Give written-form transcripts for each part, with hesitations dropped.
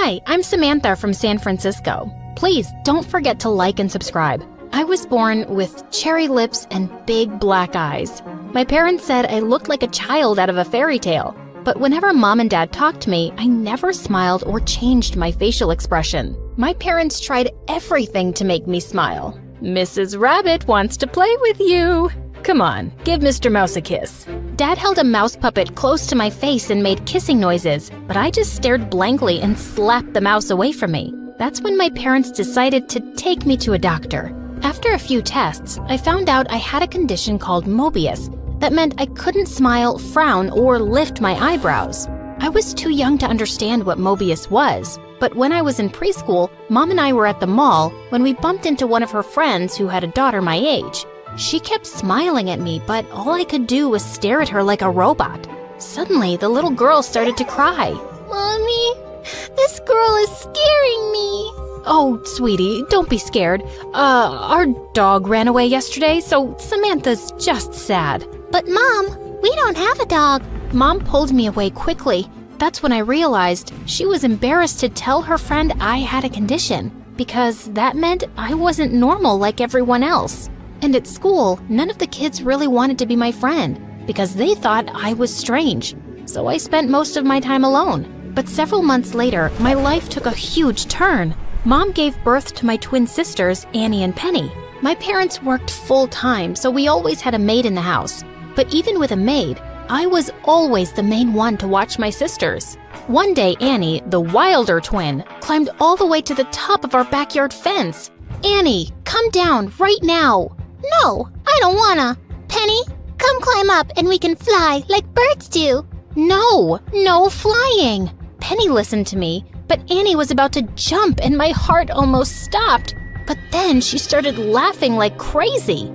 Hi, I'm Samantha from San Francisco. Please don't forget to like and subscribe. I was born with cherry lips and big black eyes. My parents said I looked like a child out of a fairy tale. But whenever Mom and Dad talked to me, I never smiled or changed my facial expression. My parents tried everything to make me smile. Mrs. Rabbit wants to play with you. Come on, give Mr. Mouse a kiss. Dad held a mouse puppet close to my face and made kissing noises, but I just stared blankly and slapped the mouse away from me. That's when my parents decided to take me to a doctor. After a few tests, I found out I had a condition called Mobius. That meant I couldn't smile, frown, or lift my eyebrows. I was too young to understand what Mobius was, but when I was in preschool, Mom and I were at the mall when we bumped into one of her friends who had a daughter my age. She kept smiling at me, but all I could do was stare at her like a robot. Suddenly, the little girl started to cry. Mommy, this girl is scaring me. Oh, sweetie, don't be scared. Our dog ran away yesterday, so Samantha's just sad. But Mom, we don't have a dog. Mom pulled me away quickly. That's when I realized she was embarrassed to tell her friend I had a condition, because that meant I wasn't normal like everyone else. And at school, none of the kids really wanted to be my friend, because they thought I was strange. So I spent most of my time alone. But several months later, my life took a huge turn. Mom gave birth to my twin sisters, Annie and Penny. My parents worked full-time, so we always had a maid in the house. But even with a maid, I was always the main one to watch my sisters. One day, Annie, the wilder twin, climbed all the way to the top of our backyard fence. Annie, come down right now. No, I don't wanna. Penny, come climb up and we can fly like birds do. No flying. Penny listened to me, but Annie was about to jump and my heart almost stopped. But then she started laughing like crazy.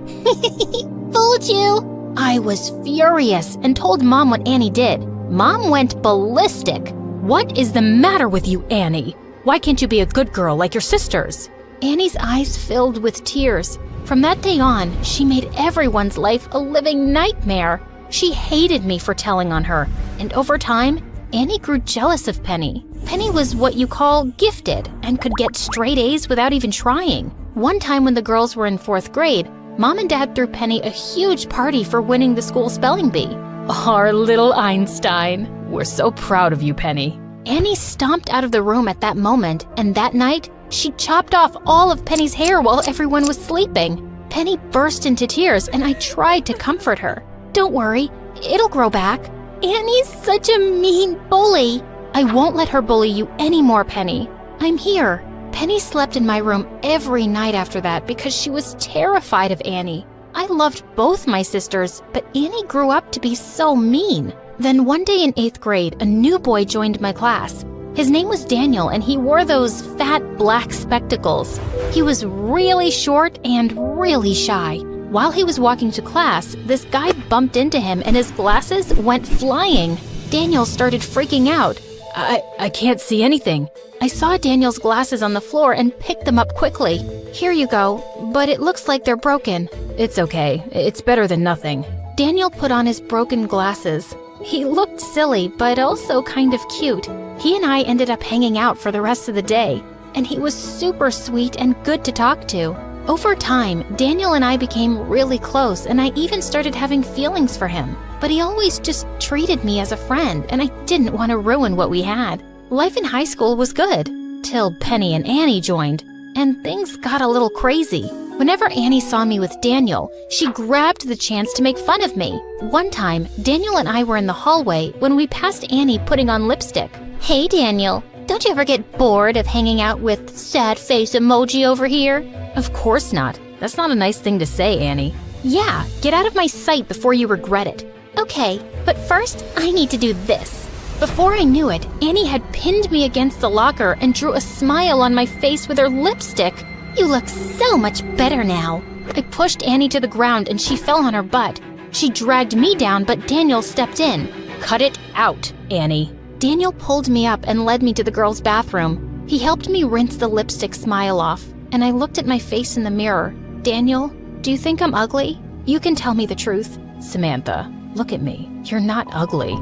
Fooled you. I was furious and told Mom what Annie did. Mom went ballistic. What is the matter with you, Annie? Why can't you be a good girl like your sisters? Annie's eyes filled with tears. From that day on, she made everyone's life a living nightmare. She hated me for telling on her, and over time, Annie grew jealous of Penny. Penny was what you call gifted and could get straight A's without even trying. One time when the girls were in 4th grade, Mom and Dad threw Penny a huge party for winning the school spelling bee. Our little Einstein. We're so proud of you, Penny. Annie stomped out of the room at that moment, and that night, she chopped off all of Penny's hair while everyone was sleeping. Penny burst into tears, and I tried to comfort her. Don't worry, it'll grow back. Annie's such a mean bully. I won't let her bully you anymore, Penny. I'm here. Penny slept in my room every night after that because she was terrified of Annie. I loved both my sisters, but Annie grew up to be so mean. Then one day in 8th grade, a new boy joined my class. His name was Daniel, and he wore those fat black spectacles. He was really short and really shy. While he was walking to class, this guy bumped into him and his glasses went flying. Daniel started freaking out. I can't see anything. I saw Daniel's glasses on the floor and picked them up quickly. Here you go, but it looks like they're broken. It's okay. It's better than nothing. Daniel put on his broken glasses. He looked silly, but also kind of cute. He and I ended up hanging out for the rest of the day, and he was super sweet and good to talk to. Over time, Daniel and I became really close, and I even started having feelings for him. But he always just treated me as a friend, and I didn't want to ruin what we had. Life in high school was good, till Penny and Annie joined, and things got a little crazy. Whenever Annie saw me with Daniel, she grabbed the chance to make fun of me. One time, Daniel and I were in the hallway when we passed Annie putting on lipstick. Hey, Daniel, don't you ever get bored of hanging out with sad face emoji over here? Of course not. That's not a nice thing to say, Annie. Yeah, get out of my sight before you regret it. Okay, but first, I need to do this. Before I knew it, Annie had pinned me against the locker and drew a smile on my face with her lipstick. You look so much better now. I pushed Annie to the ground and she fell on her butt. She dragged me down, but Daniel stepped in. Cut it out, Annie. Daniel pulled me up and led me to the girls' bathroom. He helped me rinse the lipstick smile off, and I looked at my face in the mirror. Daniel, do you think I'm ugly? You can tell me the truth. Samantha, look at me. You're not ugly.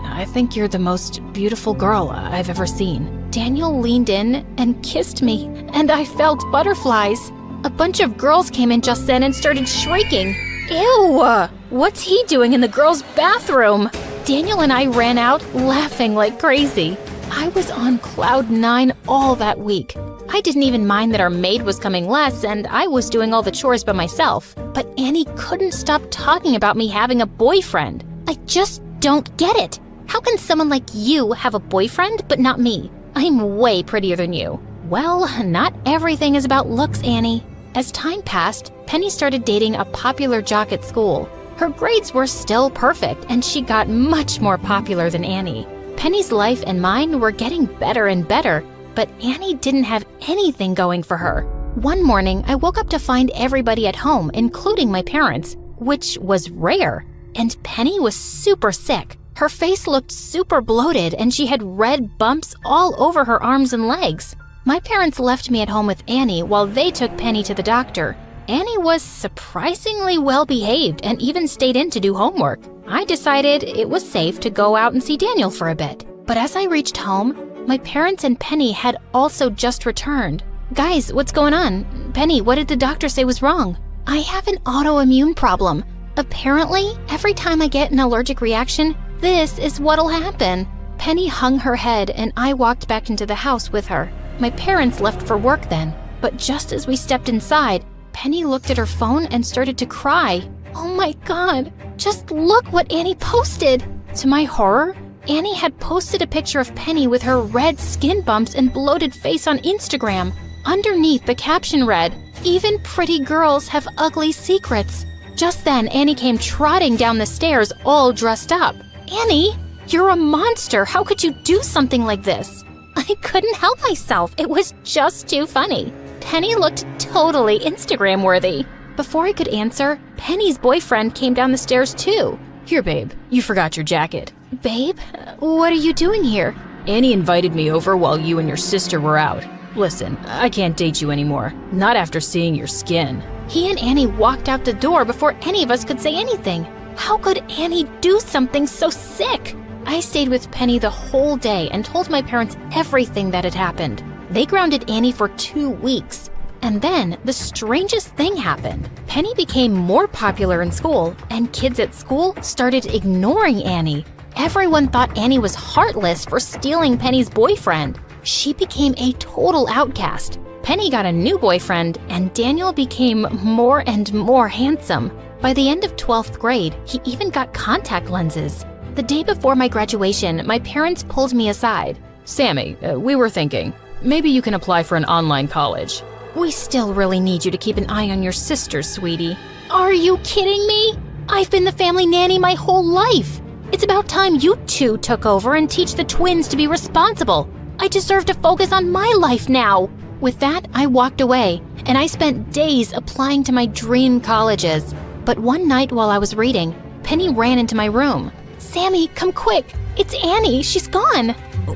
I think you're the most beautiful girl I've ever seen. Daniel leaned in and kissed me, and I felt butterflies. A bunch of girls came in just then and started shrieking. Ew! What's he doing in the girls' bathroom? Daniel and I ran out, laughing like crazy. I was on cloud 9 all that week. I didn't even mind that our maid was coming less and I was doing all the chores by myself. But Annie couldn't stop talking about me having a boyfriend. I just don't get it. How can someone like you have a boyfriend but not me? I'm way prettier than you. Well, not everything is about looks, Annie. As time passed, Penny started dating a popular jock at school. Her grades were still perfect, and she got much more popular than Annie. Penny's life and mine were getting better and better, but Annie didn't have anything going for her. One morning, I woke up to find everybody at home, including my parents, which was rare. And Penny was super sick. Her face looked super bloated, and she had red bumps all over her arms and legs. My parents left me at home with Annie while they took Penny to the doctor. Annie was surprisingly well behaved and even stayed in to do homework. I decided it was safe to go out and see Daniel for a bit. But as I reached home, my parents and Penny had also just returned. Guys, what's going on? Penny, what did the doctor say was wrong? I have an autoimmune problem. Apparently, every time I get an allergic reaction, this is what'll happen. Penny hung her head and I walked back into the house with her. My parents left for work then, but just as we stepped inside, Penny looked at her phone and started to cry. Oh my God, just look what Annie posted. To my horror, Annie had posted a picture of Penny with her red skin bumps and bloated face on Instagram. Underneath, the caption read, "Even pretty girls have ugly secrets." Just then, Annie came trotting down the stairs all dressed up. Annie, you're a monster. How could you do something like this? I couldn't help myself. It was just too funny. Penny looked totally Instagram-worthy. Before I could answer, Penny's boyfriend came down the stairs too. Here, babe, you forgot your jacket. Babe, what are you doing here? Annie invited me over while you and your sister were out. Listen, I can't date you anymore. Not after seeing your skin. He and Annie walked out the door before any of us could say anything. How could Annie do something so sick? I stayed with Penny the whole day and told my parents everything that had happened. They grounded Annie for 2 weeks. And then the strangest thing happened. Penny became more popular in school, and kids at school started ignoring Annie. Everyone thought Annie was heartless for stealing Penny's boyfriend. She became a total outcast. Penny got a new boyfriend, and Daniel became more and more handsome. By the end of 12th grade, he even got contact lenses. The day before my graduation, my parents pulled me aside. Sammy, we were thinking, maybe you can apply for an online college. We still really need you to keep an eye on your sister, sweetie. Are you kidding me? I've been the family nanny my whole life. It's about time you two took over and teach the twins to be responsible. I deserve to focus on my life now. With that, I walked away, and I spent days applying to my dream colleges. But one night while I was reading, Penny ran into my room. Sammy, come quick. It's Annie. She's gone.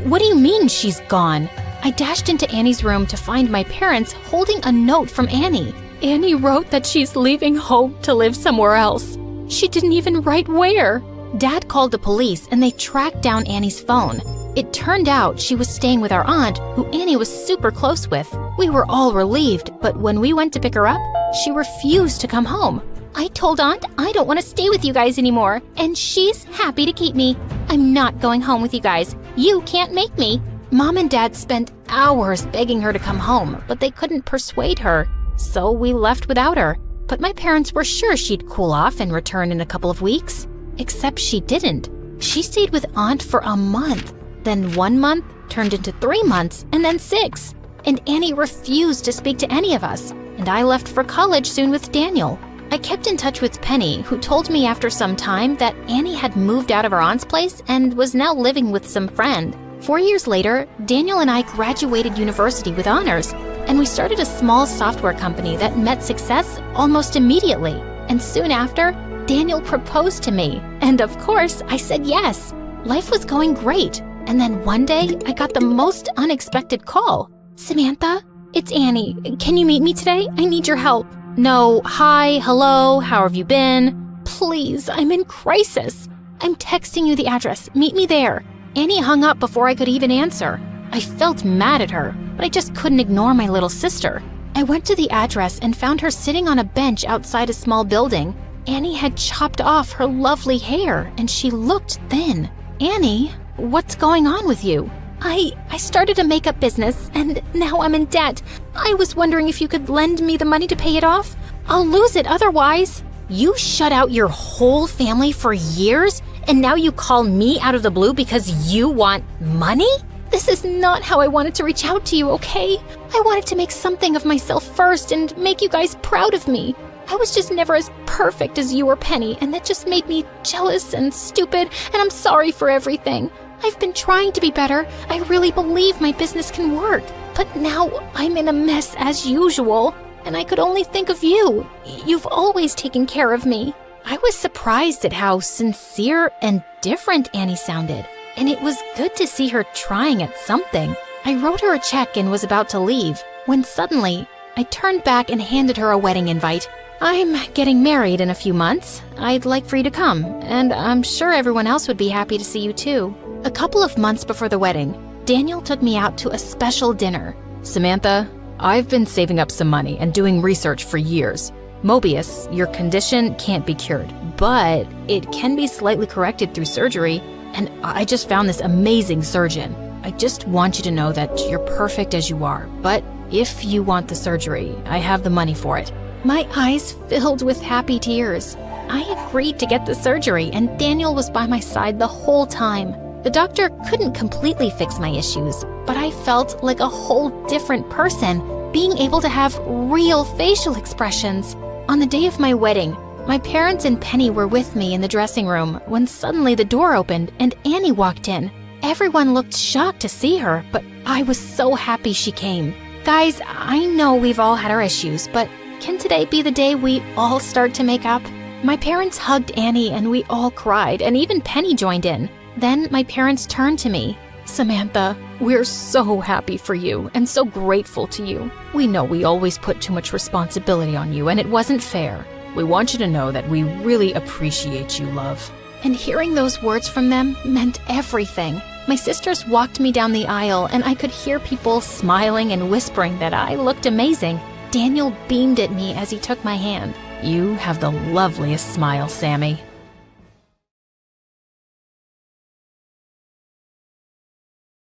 What do you mean she's gone? I dashed into Annie's room to find my parents holding a note from Annie. Annie wrote that she's leaving home to live somewhere else. She didn't even write where. Dad called the police and they tracked down Annie's phone. It turned out she was staying with our aunt, who Annie was super close with. We were all relieved, but when we went to pick her up, she refused to come home. I told Aunt I don't want to stay with you guys anymore, and she's happy to keep me. I'm not going home with you guys. You can't make me. Mom and Dad spent hours begging her to come home, but they couldn't persuade her. So we left without her. But my parents were sure she'd cool off and return in a couple of weeks. Except she didn't. She stayed with Aunt for a month. Then 1 month turned into 3 months, and then 6. And Annie refused to speak to any of us. And I left for college soon with Daniel. I kept in touch with Penny, who told me after some time that Annie had moved out of her aunt's place and was now living with some friend. 4 years later, Daniel and I graduated university with honors, and we started a small software company that met success almost immediately. And soon after, Daniel proposed to me, and of course, I said yes. Life was going great, and then one day, I got the most unexpected call. Samantha, it's Annie. Can you meet me today? I need your help. No, hi, hello, how have you been? Please, I'm in crisis. I'm texting you the address. Meet me there. Annie hung up before I could even answer. I felt mad at her, but I just couldn't ignore my little sister. I went to the address and found her sitting on a bench outside a small building. Annie had chopped off her lovely hair and she looked thin. Annie, what's going on with you? I started a makeup business and now I'm in debt. I was wondering if you could lend me the money to pay it off. I'll lose it otherwise. You shut out your whole family for years and now you call me out of the blue because you want money? This is not how I wanted to reach out to you, okay? I wanted to make something of myself first and make you guys proud of me. I was just never as perfect as you or Penny, and that just made me jealous and stupid, and I'm sorry for everything. I've been trying to be better. I really believe my business can work. But now I'm in a mess as usual, and I could only think of you. You've always taken care of me. I was surprised at how sincere and different Annie sounded, and it was good to see her trying at something. I wrote her a check and was about to leave, when suddenly I turned back and handed her a wedding invite. I'm getting married in a few months. I'd like for you to come, and I'm sure everyone else would be happy to see you too. A couple of months before the wedding, Daniel took me out to a special dinner. Samantha, I've been saving up some money and doing research for years. Mobius, your condition can't be cured, but it can be slightly corrected through surgery, and I just found this amazing surgeon. I just want you to know that you're perfect as you are, but if you want the surgery, I have the money for it. My eyes filled with happy tears. I agreed to get the surgery, and Daniel was by my side the whole time. The doctor couldn't completely fix my issues, but I felt like a whole different person, being able to have real facial expressions. On the day of my wedding, my parents and Penny were with me in the dressing room when suddenly the door opened and Annie walked in. Everyone looked shocked to see her, but I was so happy she came. Guys, I know we've all had our issues, but can today be the day we all start to make up? My parents hugged Annie and we all cried, and even Penny joined in. Then my parents turned to me. Samantha, we're so happy for you and so grateful to you. We know we always put too much responsibility on you and it wasn't fair. We want you to know that we really appreciate you, love. And hearing those words from them meant everything. My sisters walked me down the aisle and I could hear people smiling and whispering that I looked amazing. Daniel beamed at me as he took my hand. You have the loveliest smile, Sammy.